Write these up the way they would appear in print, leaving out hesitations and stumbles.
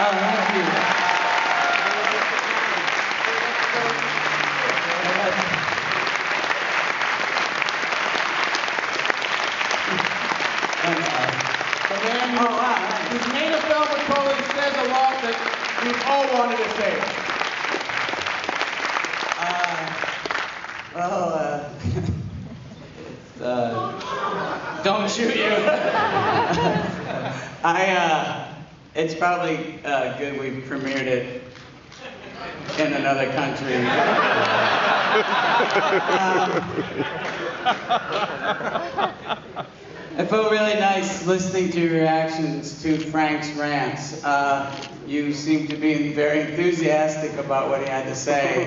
Thank you. The man who's made a film with Coley says a lot that we've all wanted to say. Don't shoot you. It's probably good we premiered it in another country. It felt really nice listening to your reactions to Frank's rants. You seemed to be very enthusiastic about what he had to say,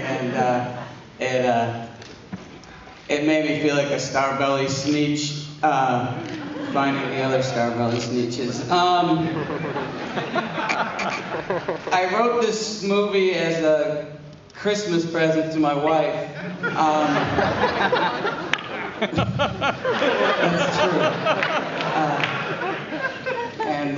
and it made me feel like a Starbelly Sneetch, finding the other Starbelly Sneetches. I wrote this movie as a Christmas present to my wife. That's true. And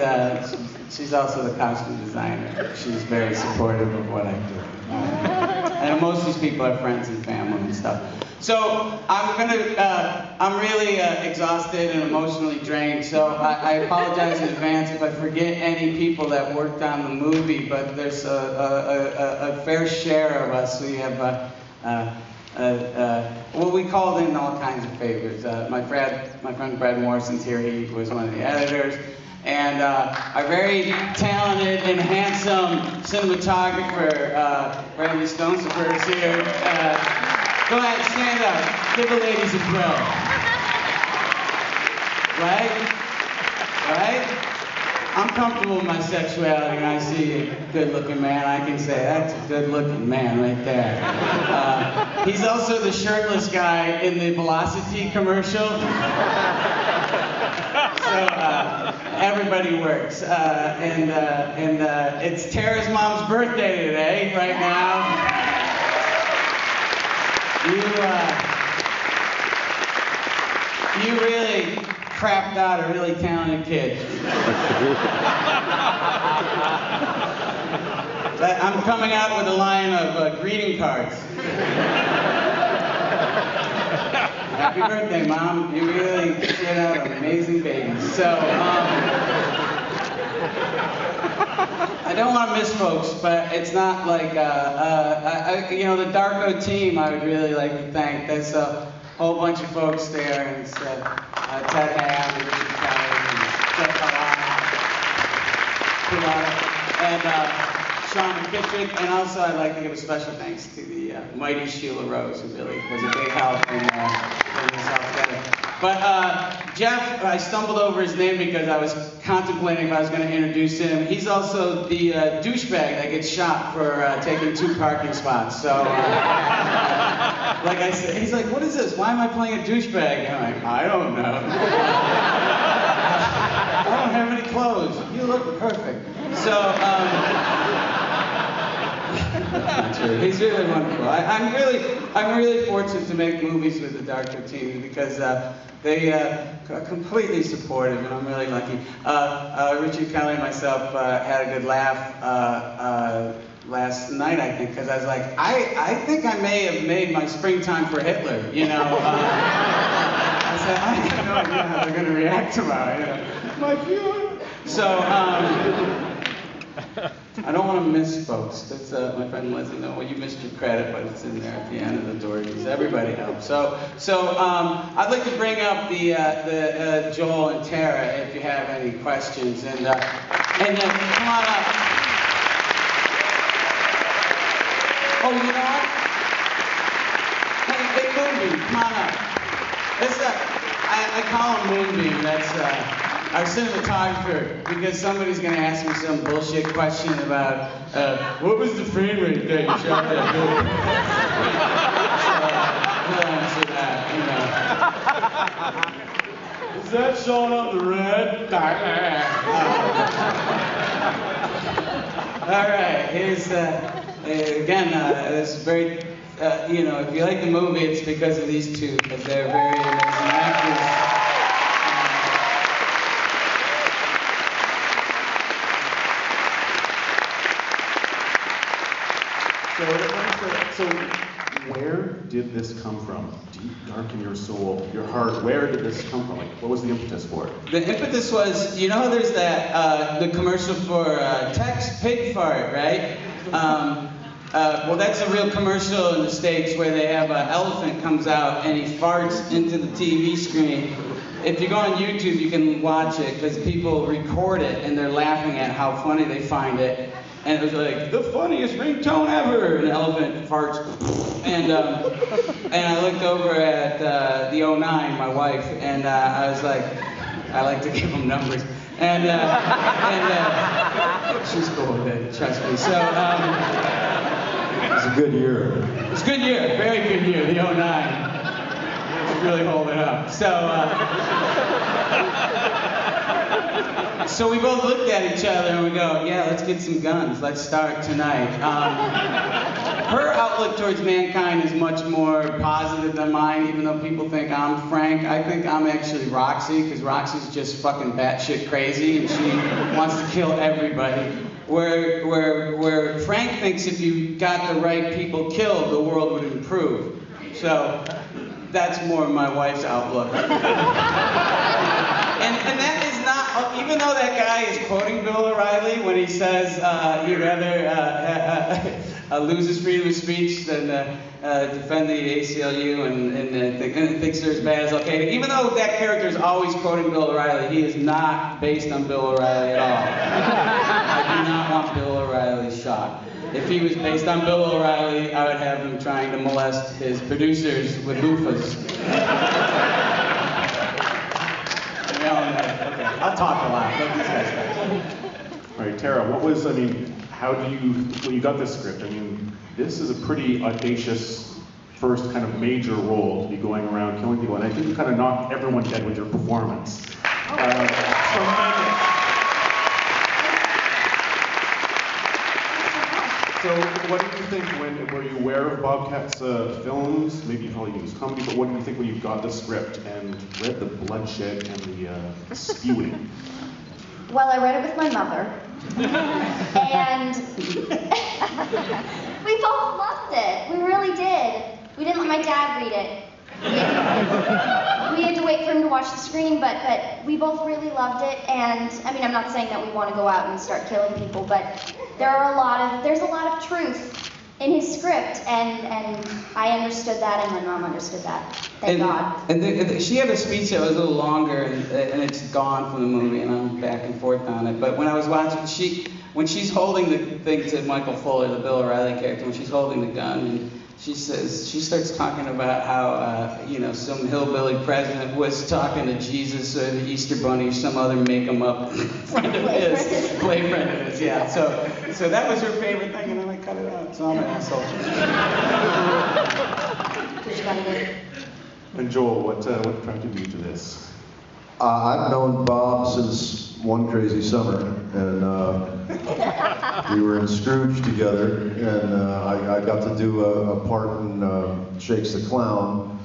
she's also the costume designer. She's very supportive of what I do. And most of these people are friends and family and stuff. So I'm really exhausted and emotionally drained. So I apologize in advance if I forget any people that worked on the movie. But there's a fair share of us. We have well, we called in all kinds of favors. My friend Brad Morrison's here. He was one of the editors. And our very talented and handsome cinematographer, Bradley Stonesifer, is here. Go ahead, stand up. Give the ladies a thrill. Right? Right? I'm comfortable with my sexuality when I see a good-looking man. I can say, that's a good-looking man right there. He's also the shirtless guy in the Velocity commercial. So everybody works. And it's Tara's mom's birthday today, right now. You really crapped out a really talented kid. I'm coming out with a line of greeting cards. Happy birthday, Mom. You really set out an amazing baby. So, I don't want to miss folks, but it's not like, you know, the Darko team I would really like to thank. There's a whole bunch of folks there, and Ted Ham, and Richard Kelly, and Jeff and Sean McKittrick, and also I'd like to give a special thanks to the mighty Sheila Rose, who really was a big help in getting this all together. But Jeff, I stumbled over his name because I was contemplating if I was going to introduce him. He's also the douchebag that gets shot for taking 2 parking spots. So, like I said, he's like, what is this? Why am I playing a douchebag? And I'm like, I don't know. I don't have any clothes. You look perfect. So, that's not true. He's really wonderful. I'm really fortunate to make movies with the Darko team because they are completely supportive, and I'm really lucky. Richard Kelly and myself had a good laugh last night, I think, because I was like, I think I may have made my Springtime for Hitler, you know. I said, I have no idea how they're going to react tomorrow, you know. My viewer. So, I don't want to miss folks. That's my friend Leslie. No, well, you missed your credit, but it's in there at the end of the door. Because everybody helps. So I'd like to bring up the Joel and Tara if you have any questions, and come on up. Oh, you know what? Hey, Moonbeam, come on up. It's I call him Moonbeam. That's our cinematographer, because somebody's going to ask me some bullshit question about what was the frame rate that you shot that movie? So he'll answer that, you know. Is that shot on the red? All right, here's again. This is very, you know, if you like the movie, it's because of these two, because they're very amazing actors. So where did this come from? Deep, dark in your soul, your heart, where did this come from? Like, what was the impetus for it? The impetus was, you know, there's that, the commercial for Tex Pig Fart, right? Well, that's a real commercial in the States where they have an elephant comes out and he farts into the TV screen. If you go on YouTube, you can watch it because people record it and they're laughing at how funny they find it. And it was like, the funniest ringtone ever! And the elephant farts. And I looked over at the 09, my wife, and I was like, I like to give them numbers. And she's cool with it, trust me. So, it was a good year. It was a good year, very good year, the 09. It's really holding up. So we both looked at each other and we go, yeah, let's get some guns. Let's start tonight. Her outlook towards mankind is much more positive than mine, even though people think I'm Frank. I think I'm actually Roxy, because Roxy's just fucking batshit crazy and she wants to kill everybody. Where Frank thinks if you got the right people killed, the world would improve. So that's more my wife's outlook. And that is not, even though that guy is quoting Bill O'Reilly when he says he'd rather lose his freedom of speech than defend the ACLU and thinks they're as bad as Al-Qaeda. Even though that character is always quoting Bill O'Reilly, he is not based on Bill O'Reilly at all. I do not want Bill O'Reilly shot. If he was based on Bill O'Reilly, I would have him trying to molest his producers with loofahs. Okay, I'll talk a lot. Let these guys go. All right, Tara, what was, how do you, when you got this script, this is a pretty audacious first kind of major role to be going around killing people, and I think you kind of knocked everyone dead with your performance. So what did you think were you aware of Bobcat's films? Maybe you probably used comedy, but what did you think when you got the script and read the bloodshed and the spewing? Well, I read it with my mother, and we both loved it. We really did. We didn't let my dad read it. We had to wait for him to watch the screen, but we both really loved it. And I'm not saying that we want to go out and start killing people, but there's a lot of truth in his script, and I understood that, and my mom understood that. Thank God. And she had a speech that was a little longer, and it's gone from the movie, and I'm back and forth on it. But when I was watching, when she's holding the thing to Michael Fuller, the Bill O'Reilly character, when she's holding the gun, and she starts talking about how, some hillbilly president was talking to Jesus or the Easter Bunny or some other make-em-up friend of his, play friend of his, yeah. So that was her favorite thing, and then I cut it out, so I'm an asshole. And Joel, what attracted you to this? I've known Bob since One Crazy Summer, and we were in Scrooge together, and I got to do a part in Shakes the Clown,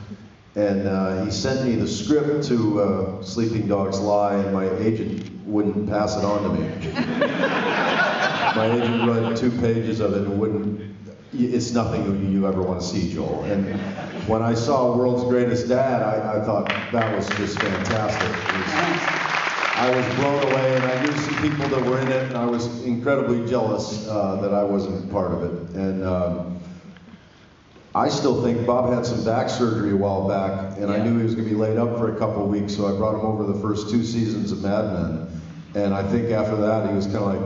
and he sent me the script to Sleeping Dogs Lie, and my agent wouldn't pass it on to me. My agent read 2 pages of it and wouldn't. It's nothing you ever want to see, Joel. And when I saw World's Greatest Dad, I thought that was just fantastic. I was blown away, and I knew some people that were in it, and I was incredibly jealous that I wasn't part of it. And I still think Bob had some back surgery a while back, and I knew he was going to be laid up for a couple of weeks, so I brought him over the first 2 seasons of Mad Men. And I think after that, he was kind of like,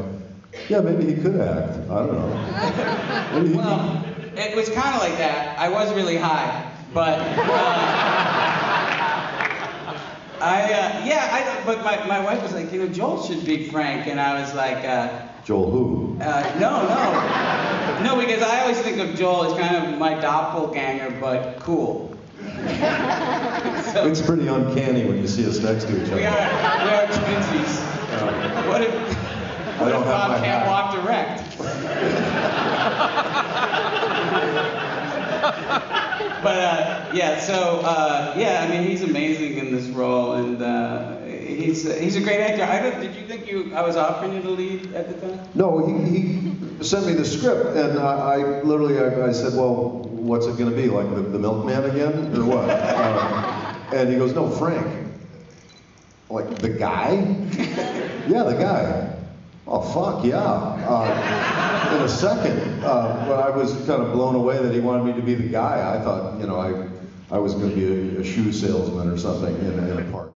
yeah, maybe he could act. I don't know. Well, it was kind of like that. I was really high, but but my wife was like, Joel should be Frank, and I was like, Joel who? No, because I always think of Joel as kind of my doppelganger, but cool. So, it's pretty uncanny when you see us next to each other. We are twinsies. What if Bob can't walk direct? But he's amazing in this role, and he's a great actor. Did you think I was offering you the lead at the time? No, he sent me the script, and I literally said, well, what's it going to be, like the milkman again, or what? And he goes, no, Frank. Like, the guy? Yeah, the guy. Oh, fuck, yeah. In a second. But I was kind of blown away that he wanted me to be the guy. I thought, you know, I was going to be a shoe salesman or something in a park.